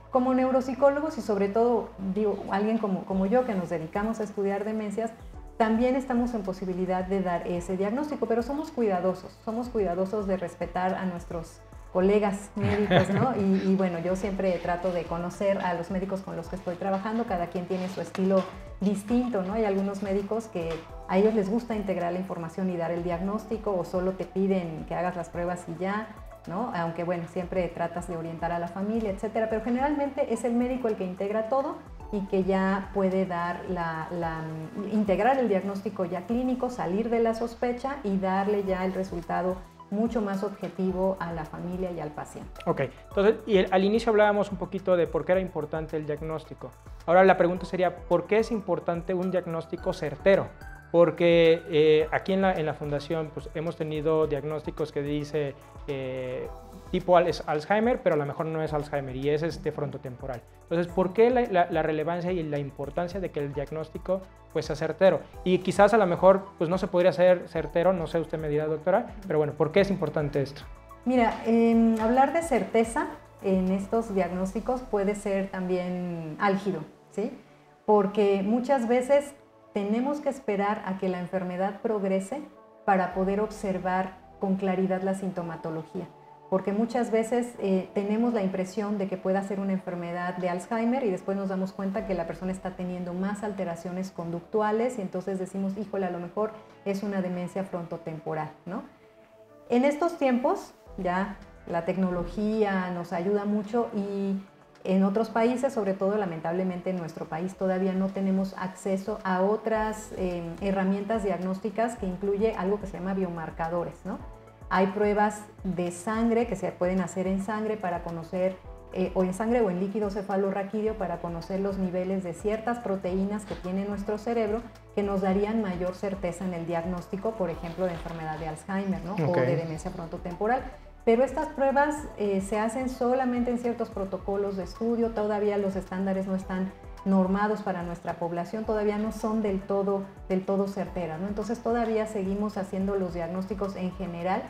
Como neuropsicólogos y sobre todo, digo, alguien como yo que nos dedicamos a estudiar demencias, también estamos en posibilidad de dar ese diagnóstico, pero somos cuidadosos de respetar a nuestros colegas médicos, ¿no? Y bueno, yo siempre trato de conocer a los médicos con los que estoy trabajando, cada quien tiene su estilo distinto, ¿no? Hay algunos médicos que a ellos les gusta integrar la información y dar el diagnóstico, o solo te piden que hagas las pruebas y ya, ¿no? Aunque bueno, siempre tratas de orientar a la familia, etcétera, pero generalmente es el médico el que integra todo y que ya puede dar integrar el diagnóstico ya clínico, salir de la sospecha y darle ya el resultado mucho más objetivo a la familia y al paciente.
Ok, entonces al inicio hablábamos un poquito de por qué era importante el diagnóstico. Ahora la pregunta sería, ¿por qué es importante un diagnóstico certero? Porque aquí en la fundación pues, hemos tenido diagnósticos que dice tipo Alzheimer, pero a lo mejor no es Alzheimer y es frontotemporal. Entonces, ¿por qué la relevancia y la importancia de que el diagnóstico pues, sea certero? Y quizás a lo mejor pues, no se podría ser certero, no sé, usted me dirá, doctora, pero bueno, ¿por qué es importante esto?
Mira, hablar de certeza en estos diagnósticos puede ser también álgido, ¿sí? Porque muchas veces tenemos que esperar a que la enfermedad progrese para poder observar con claridad la sintomatología. Porque muchas veces tenemos la impresión de que pueda ser una enfermedad de Alzheimer y después nos damos cuenta que la persona está teniendo más alteraciones conductuales y entonces decimos, híjole, a lo mejor es una demencia frontotemporal, ¿no? En estos tiempos ya la tecnología nos ayuda mucho y en otros países, sobre todo lamentablemente en nuestro país, todavía no tenemos acceso a otras herramientas diagnósticas que incluye algo que se llama biomarcadores, ¿no? Hay pruebas de sangre que se pueden hacer en sangre para conocer, o en sangre o en líquido cefalorraquídeo para conocer los niveles de ciertas proteínas que tiene nuestro cerebro que nos darían mayor certeza en el diagnóstico, por ejemplo, de enfermedad de Alzheimer, ¿no? O de demencia frontotemporal. Pero estas pruebas se hacen solamente en ciertos protocolos de estudio, todavía los estándares no están normados para nuestra población, todavía no son del todo certeras, ¿no? Entonces todavía seguimos haciendo los diagnósticos en general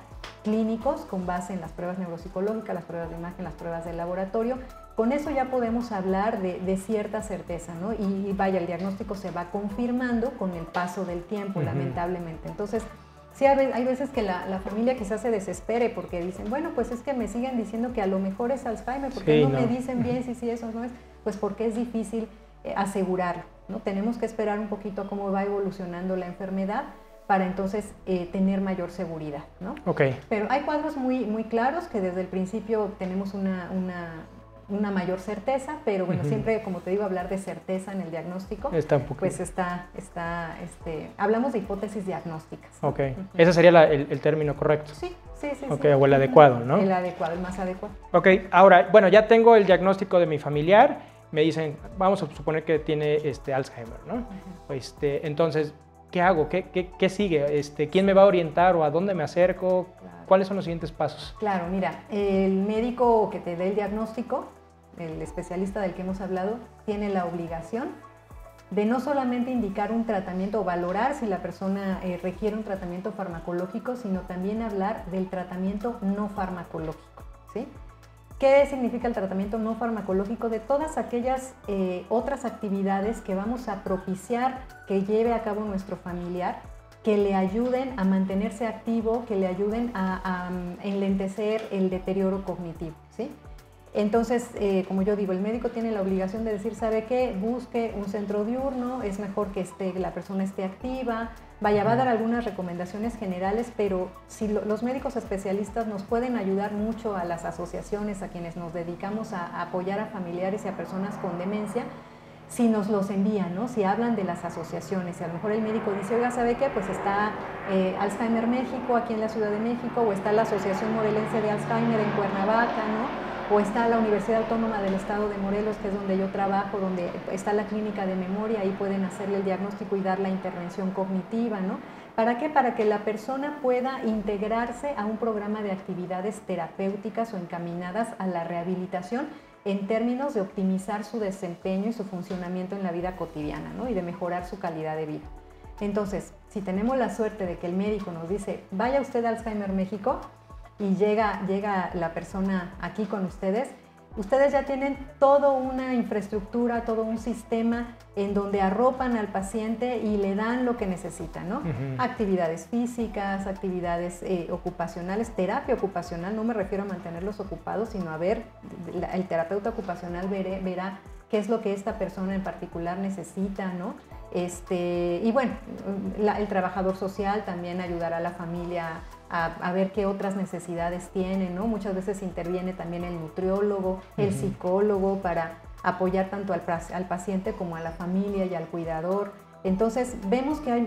clínicos con base en las pruebas neuropsicológicas, las pruebas de imagen, las pruebas de laboratorio. Con eso ya podemos hablar de cierta certeza, ¿no? Y vaya, el diagnóstico se va confirmando con el paso del tiempo, lamentablemente. Entonces, sí, hay veces que la familia quizás se desespere porque dicen, bueno, pues es que me siguen diciendo que a lo mejor es Alzheimer, porque no me dicen bien si eso no es, pues porque es difícil asegurarlo, ¿no? Tenemos que esperar un poquito a cómo va evolucionando la enfermedad para entonces tener mayor seguridad, ¿no? Pero hay cuadros muy, muy claros que desde el principio tenemos una mayor certeza, pero bueno, siempre, como te digo, hablar de certeza en el diagnóstico, hablamos de hipótesis diagnósticas, ¿no?
Ese sería el término correcto.
Sí.
O el adecuado, ¿no?
El adecuado, el más adecuado.
Ahora, bueno, ya tengo el diagnóstico de mi familiar, me dicen, vamos a suponer que tiene Alzheimer, ¿no? Entonces, ¿qué hago? ¿Qué sigue? ¿Quién me va a orientar o a dónde me acerco? Claro. ¿Cuáles son los siguientes pasos?
Claro, mira, el médico que te dé el diagnóstico, el especialista del que hemos hablado, tiene la obligación de no solamente indicar un tratamiento o valorar si la persona requiere un tratamiento farmacológico, sino también hablar del tratamiento no farmacológico, ¿sí? ¿Qué significa el tratamiento no farmacológico? De todas aquellas otras actividades que vamos a propiciar que lleve a cabo nuestro familiar, que le ayuden a mantenerse activo, que le ayuden a enlentecer el deterioro cognitivo, ¿sí? Entonces, como yo digo, el médico tiene la obligación de decir, ¿sabe qué? Busque un centro diurno, es mejor que la persona esté activa, vaya, va a dar algunas recomendaciones generales, pero si los médicos especialistas nos pueden ayudar mucho a las asociaciones, a quienes nos dedicamos a apoyar a familiares y a personas con demencia, si nos los envían, ¿no? Si hablan de las asociaciones, si a lo mejor el médico dice, oiga, ¿sabe qué? Pues está Alzheimer México aquí en la Ciudad de México, o está la Asociación Morelense de Alzheimer en Cuernavaca, ¿no? O está la Universidad Autónoma del Estado de Morelos, que es donde yo trabajo, donde está la clínica de memoria, ahí pueden hacerle el diagnóstico y dar la intervención cognitiva, ¿no? ¿Para qué? Para que la persona pueda integrarse a un programa de actividades terapéuticas o encaminadas a la rehabilitación en términos de optimizar su desempeño y su funcionamiento en la vida cotidiana, ¿no? Y de mejorar su calidad de vida. Entonces, si tenemos la suerte de que el médico nos dice, vaya usted a Alzheimer México, y llega la persona aquí con ustedes, ustedes ya tienen toda una infraestructura, todo un sistema en donde arropan al paciente y le dan lo que necesita, ¿no? Actividades físicas, actividades ocupacionales, terapia ocupacional, no me refiero a mantenerlos ocupados, sino a ver, el terapeuta ocupacional verá qué es lo que esta persona en particular necesita, ¿no? Y bueno, el trabajador social también ayudará a la familia a ver qué otras necesidades tienen, ¿no? Muchas veces interviene también el nutriólogo, el psicólogo para apoyar tanto al paciente como a la familia y al cuidador. Entonces vemos que hay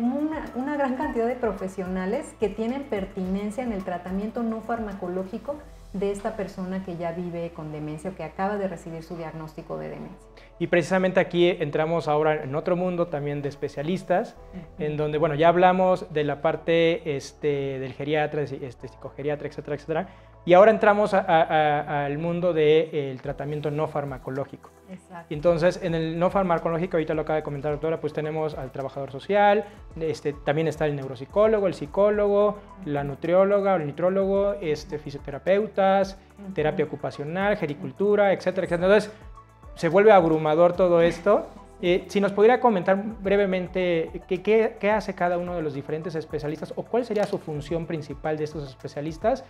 una gran cantidad de profesionales que tienen pertinencia en el tratamiento no farmacológico de esta persona que ya vive con demencia o que acaba de recibir su diagnóstico de demencia.
Y precisamente aquí entramos ahora en otro mundo también de especialistas, en donde, bueno, ya hablamos de la parte del geriatra, psicogeriatra, etcétera, etcétera, y ahora entramos al mundo del tratamiento no farmacológico.
Exacto.
Entonces, en el no farmacológico, ahorita lo acaba de comentar la doctora, pues tenemos al trabajador social, también está el neuropsicólogo, el psicólogo, la nutrióloga o el nutrólogo, fisioterapeutas, terapia ocupacional, gericultura, etcétera, etcétera. Entonces, se vuelve abrumador todo esto. Si nos pudiera comentar brevemente qué hace cada uno de los diferentes especialistas o cuál sería su función principal de estos especialistas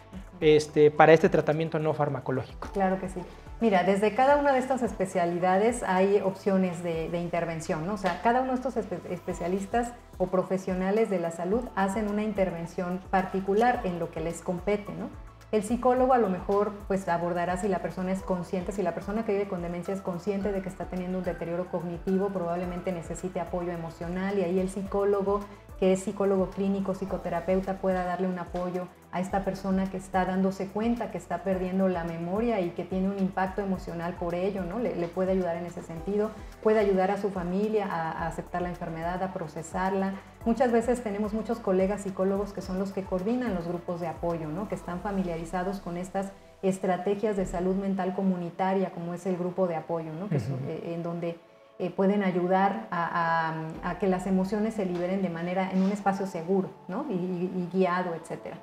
para este tratamiento no farmacológico.
Claro que sí. Mira, desde cada una de estas especialidades hay opciones de intervención, ¿no? O sea, cada uno de estos especialistas o profesionales de la salud hacen una intervención particular en lo que les compete, ¿no? El psicólogo a lo mejor pues abordará si la persona es consciente, si la persona que vive con demencia es consciente de que está teniendo un deterioro cognitivo, probablemente necesite apoyo emocional y ahí el psicólogo, que es psicólogo clínico, psicoterapeuta, pueda darle un apoyo a esta persona que está dándose cuenta que está perdiendo la memoria y que tiene un impacto emocional por ello, ¿no? Le puede ayudar en ese sentido, puede ayudar a su familia a aceptar la enfermedad, a procesarla. Muchas veces tenemos muchos colegas psicólogos que son los que coordinan los grupos de apoyo, ¿no? Que están familiarizados con estas estrategias de salud mental comunitaria, como es el grupo de apoyo, ¿no? Que en donde pueden ayudar a que las emociones se liberen de manera en un espacio seguro, ¿no? y guiado, etcétera.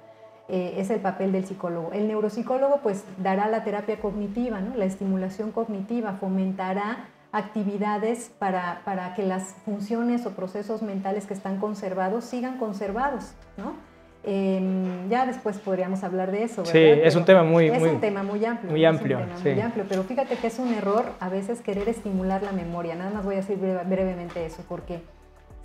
Es el papel del psicólogo. El neuropsicólogo pues dará la terapia cognitiva, ¿no? La estimulación cognitiva, fomentará actividades para que las funciones o procesos mentales que están conservados sigan conservados, ¿no? Ya después podríamos hablar de eso, ¿verdad?
Sí, es un tema muy
amplio.
Muy amplio,
muy amplio, pero fíjate que es un error a veces querer estimular la memoria. Nada más voy a decir brevemente eso, porque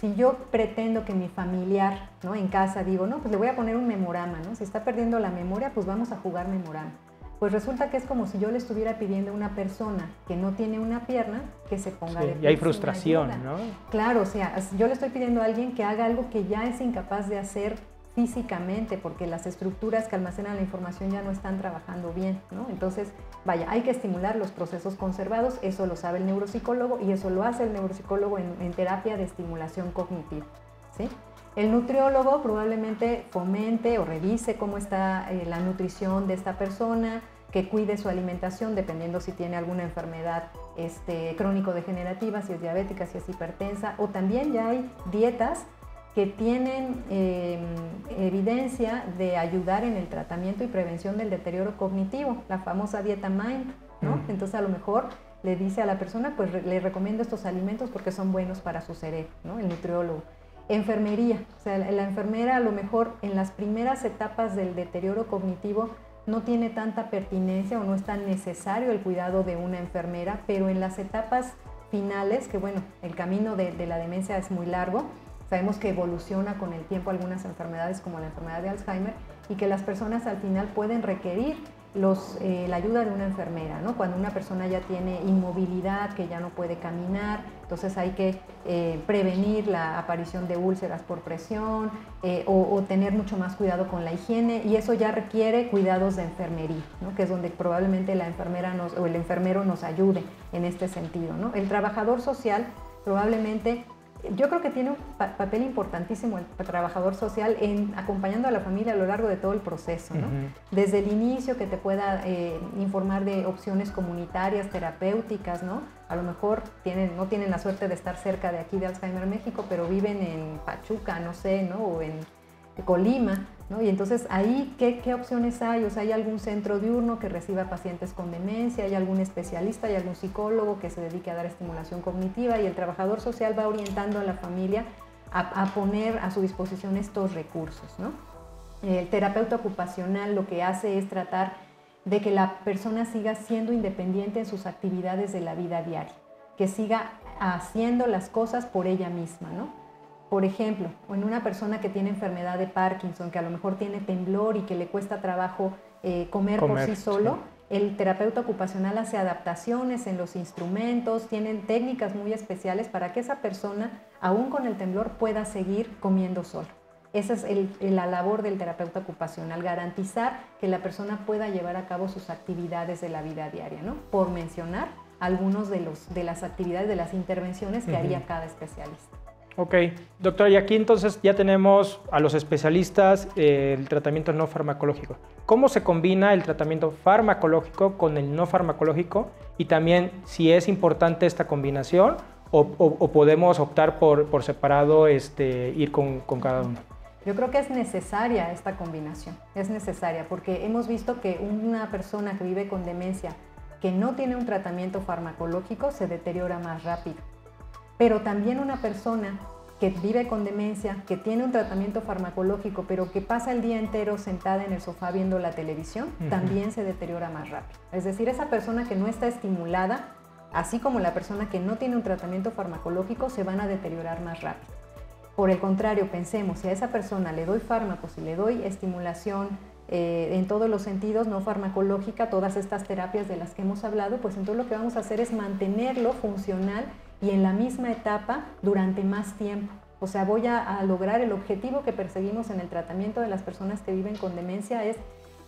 si yo pretendo que mi familiar, ¿no? En casa digo, no, pues le voy a poner un memorama, ¿no? Si está perdiendo la memoria, pues vamos a jugar memorama. Pues resulta que es como si yo le estuviera pidiendo a una persona que no tiene una pierna que se ponga de pie.
Y hay frustración, ¿no?
Claro, o sea, yo le estoy pidiendo a alguien que haga algo que ya es incapaz de hacer físicamente, porque las estructuras que almacenan la información ya no están trabajando bien, ¿no? Entonces, vaya, hay que estimular los procesos conservados, eso lo sabe el neuropsicólogo y eso lo hace el neuropsicólogo en terapia de estimulación cognitiva, ¿sí? El nutriólogo probablemente fomente o revise cómo está la nutrición de esta persona, que cuide su alimentación, dependiendo si tiene alguna enfermedad crónico-degenerativa, si es diabética, si es hipertensa, o también ya hay dietas que tienen evidencia de ayudar en el tratamiento y prevención del deterioro cognitivo, la famosa dieta MIND, ¿no? Entonces a lo mejor le dice a la persona, pues le recomiendo estos alimentos porque son buenos para su cerebro, ¿no? El nutriólogo. Enfermería, o sea, la enfermera a lo mejor en las primeras etapas del deterioro cognitivo no tiene tanta pertinencia o no es tan necesario el cuidado de una enfermera, pero en las etapas finales, que bueno, el camino de la demencia es muy largo, sabemos que evoluciona con el tiempo algunas enfermedades como la enfermedad de Alzheimer y que las personas al final pueden requerir la ayuda de una enfermera, ¿no? Cuando una persona ya tiene inmovilidad, que ya no puede caminar, entonces hay que prevenir la aparición de úlceras por presión o tener mucho más cuidado con la higiene, y eso ya requiere cuidados de enfermería, ¿no? Que es donde probablemente la enfermera o el enfermero nos ayude en este sentido, ¿no? El trabajador social probablemente, yo creo que tiene un papel importantísimo el trabajador social en acompañando a la familia a lo largo de todo el proceso, ¿no? Desde el inicio, que te pueda informar de opciones comunitarias, terapéuticas, ¿no? A lo mejor no tienen la suerte de estar cerca de aquí de Alzheimer México, pero viven en Pachuca, no sé, ¿no? O en Colima, ¿no? Y entonces ahí, ¿qué opciones hay? O sea, ¿hay algún centro diurno que reciba pacientes con demencia? ¿Hay algún especialista? ¿Hay algún psicólogo que se dedique a dar estimulación cognitiva? Y el trabajador social va orientando a la familia a poner a su disposición estos recursos, ¿no? El terapeuta ocupacional lo que hace es tratar de que la persona siga siendo independiente en sus actividades de la vida diaria, que siga haciendo las cosas por ella misma, ¿no? Por ejemplo, en una persona que tiene enfermedad de Parkinson, que a lo mejor tiene temblor y que le cuesta trabajo comer por sí solo, sí. El terapeuta ocupacional hace adaptaciones en los instrumentos, tienen técnicas muy especiales para que esa persona, aún con el temblor, pueda seguir comiendo solo. Esa es la labor del terapeuta ocupacional, garantizar que la persona pueda llevar a cabo sus actividades de la vida diaria, ¿no? Por mencionar algunos de las actividades, de las intervenciones que haría cada especialista.
Ok, doctora, y aquí entonces ya tenemos a los especialistas el tratamiento no farmacológico. ¿Cómo se combina el tratamiento farmacológico con el no farmacológico? Y también si es importante esta combinación o podemos optar por separado ir con cada uno.
Yo creo que es necesaria esta combinación, es necesaria porque hemos visto que una persona que vive con demencia que no tiene un tratamiento farmacológico se deteriora más rápido. Pero también una persona que vive con demencia, que tiene un tratamiento farmacológico, pero que pasa el día entero sentada en el sofá viendo la televisión, también se deteriora más rápido. Es decir, esa persona que no está estimulada, así como la persona que no tiene un tratamiento farmacológico, se van a deteriorar más rápido. Por el contrario, pensemos, si a esa persona le doy fármacos y le doy estimulación en todos los sentidos, no farmacológica, todas estas terapias de las que hemos hablado, pues entonces lo que vamos a hacer es mantenerlo funcional y en la misma etapa durante más tiempo. O sea, voy a lograr el objetivo que perseguimos en el tratamiento de las personas que viven con demencia, es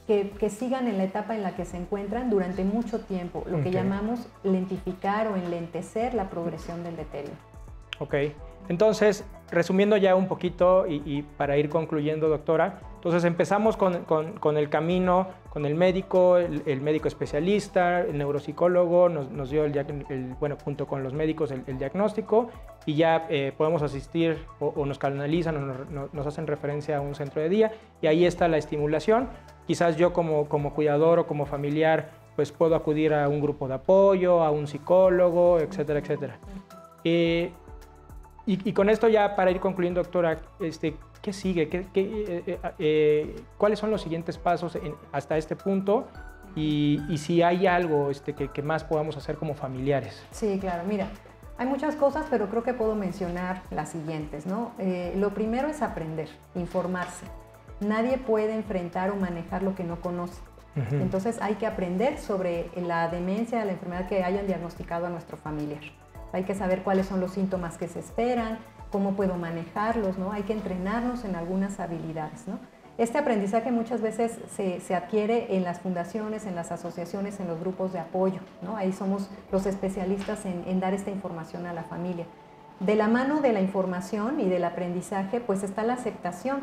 que sigan en la etapa en la que se encuentran durante mucho tiempo, lo que llamamos lentificar o enlentecer la progresión del deterioro.
Ok, entonces, resumiendo ya un poquito y para ir concluyendo, doctora, entonces empezamos con el camino, con el médico especialista, el neuropsicólogo, nos dio bueno, junto con los médicos el diagnóstico, y ya podemos asistir o nos canalizan o nos hacen referencia a un centro de día, y ahí está la estimulación. Quizás yo como cuidador o como familiar pues puedo acudir a un grupo de apoyo, a un psicólogo, etcétera, etcétera. Y con esto ya para ir concluyendo, doctora, ¿qué sigue? ¿Cuáles son los siguientes pasos hasta este punto? Y si hay algo que más podamos hacer como familiares.
Sí, claro. Mira, hay muchas cosas, pero creo que puedo mencionar las siguientes, ¿no? Lo primero es aprender, informarse. Nadie puede enfrentar o manejar lo que no conoce. Entonces hay que aprender sobre la demencia, la enfermedad que hayan diagnosticado a nuestro familiar. Hay que saber cuáles son los síntomas que se esperan, cómo puedo manejarlos, ¿no? Hay que entrenarnos en algunas habilidades, ¿no? Este aprendizaje muchas veces se adquiere en las fundaciones, en las asociaciones, en los grupos de apoyo, ¿no? Ahí somos los especialistas en dar esta información a la familia. De la mano de la información y del aprendizaje, pues está la aceptación.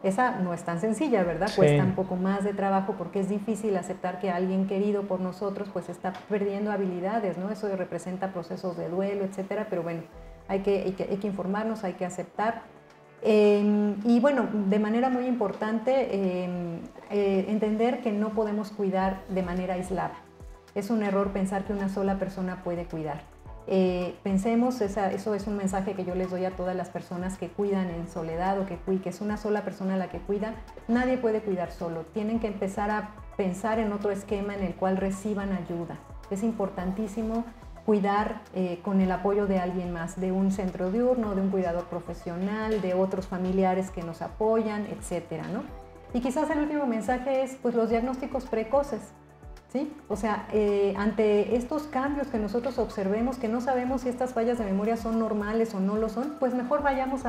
Esa no es tan sencilla, ¿verdad?
Sí.
Cuesta un poco más de trabajo porque es difícil aceptar que alguien querido por nosotros pues está perdiendo habilidades, ¿no? Eso representa procesos de duelo, etcétera, pero bueno, hay que informarnos, hay que aceptar. Y bueno, de manera muy importante, entender que no podemos cuidar de manera aislada. Es un error pensar que una sola persona puede cuidar. Pensemos, eso es un mensaje que yo les doy a todas las personas que cuidan en soledad o que es una sola persona la que cuida. Nadie puede cuidar solo. Tienen que empezar a pensar en otro esquema en el cual reciban ayuda. Es importantísimo cuidar con el apoyo de alguien más, de un centro diurno, de un cuidador profesional, de otros familiares que nos apoyan, etcétera, ¿no? Y quizás el último mensaje es pues, los diagnósticos precoces. ¿Sí? O sea, ante estos cambios que nosotros observemos, que no sabemos si estas fallas de memoria son normales o no lo son, pues mejor vayamos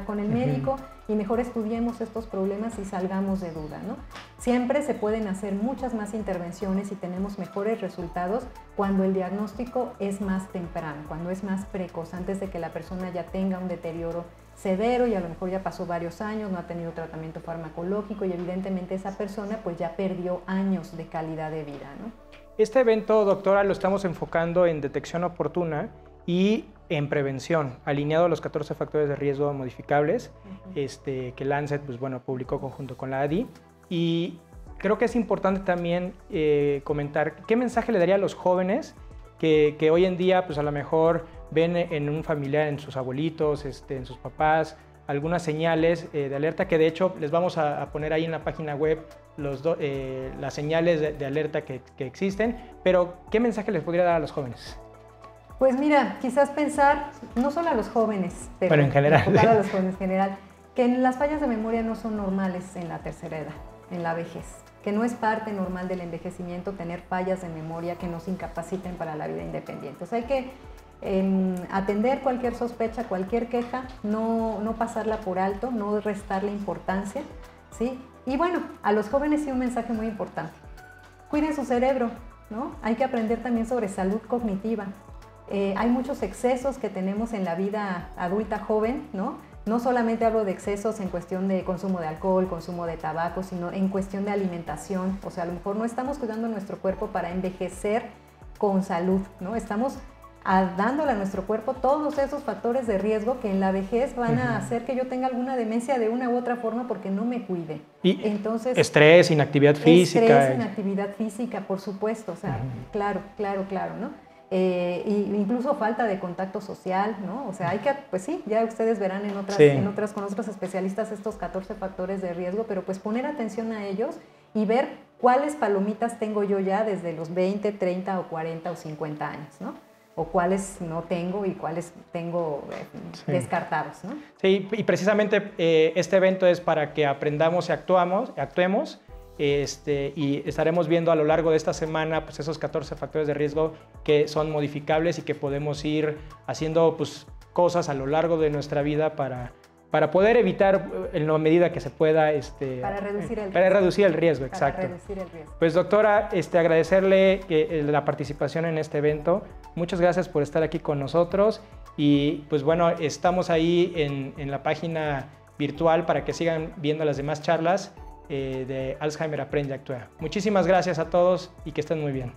con el médico y mejor estudiemos estos problemas y salgamos de duda, ¿no? Siempre se pueden hacer muchas más intervenciones y tenemos mejores resultados cuando el diagnóstico es más temprano, cuando es más precoz, antes de que la persona ya tenga un deterioro severo y a lo mejor ya pasó varios años, no ha tenido tratamiento farmacológico y evidentemente esa persona pues ya perdió años de calidad de vida, ¿no?
Este evento, doctora, lo estamos enfocando en detección oportuna y en prevención, alineado a los 14 factores de riesgo modificables que Lancet pues, bueno, publicó conjunto con la ADI. Y creo que es importante también comentar qué mensaje le daría a los jóvenes que hoy en día pues, a lo mejor ven en un familiar, en sus abuelitos, en sus papás, algunas señales de alerta que de hecho les vamos a poner ahí en la página web las señales de alerta que existen, pero ¿qué mensaje les podría dar a los jóvenes?
Pues mira, quizás pensar, no solo a los jóvenes, pero
en general,
a los jóvenes en general, que las fallas de memoria no son normales en la tercera edad, en la vejez, que no es parte normal del envejecimiento tener fallas de memoria que nos incapaciten para la vida independiente. O sea, hay que atender cualquier sospecha, cualquier queja, no pasarla por alto, no restarle importancia, ¿sí? Y bueno, a los jóvenes sí un mensaje muy importante. Cuiden su cerebro, ¿no? Hay que aprender también sobre salud cognitiva. Hay muchos excesos que tenemos en la vida adulta joven, ¿no? No solamente hablo de excesos en cuestión de consumo de alcohol, consumo de tabaco, sino en cuestión de alimentación. O sea, a lo mejor no estamos cuidando nuestro cuerpo para envejecer con salud, ¿no? Estamos dándole a nuestro cuerpo todos esos factores de riesgo que en la vejez van a hacer que yo tenga alguna demencia de una u otra forma porque no me cuide.
Y
entonces,
estrés, inactividad física.
Estrés, inactividad física, por supuesto, o sea, claro, ¿no? Incluso falta de contacto social, ¿no? O sea, hay que, pues sí, ya ustedes verán con otros especialistas estos 14 factores de riesgo, pero pues poner atención a ellos y ver cuáles palomitas tengo yo ya desde los 20, 30 o 40 o 50 años, ¿no? O cuáles no tengo y cuáles tengo descartados, ¿no?
Sí, y precisamente este evento es para que aprendamos y actuemos, y estaremos viendo a lo largo de esta semana pues, esos 14 factores de riesgo que son modificables y que podemos ir haciendo pues, cosas a lo largo de nuestra vida para poder evitar en la medida que se pueda
para reducir el
riesgo, exacto. Pues doctora, agradecerle la participación en este evento. Muchas gracias por estar aquí con nosotros y pues bueno, estamos ahí en la página virtual para que sigan viendo las demás charlas de Alzheimer Aprende y Actúa. Muchísimas gracias a todos y que estén muy bien.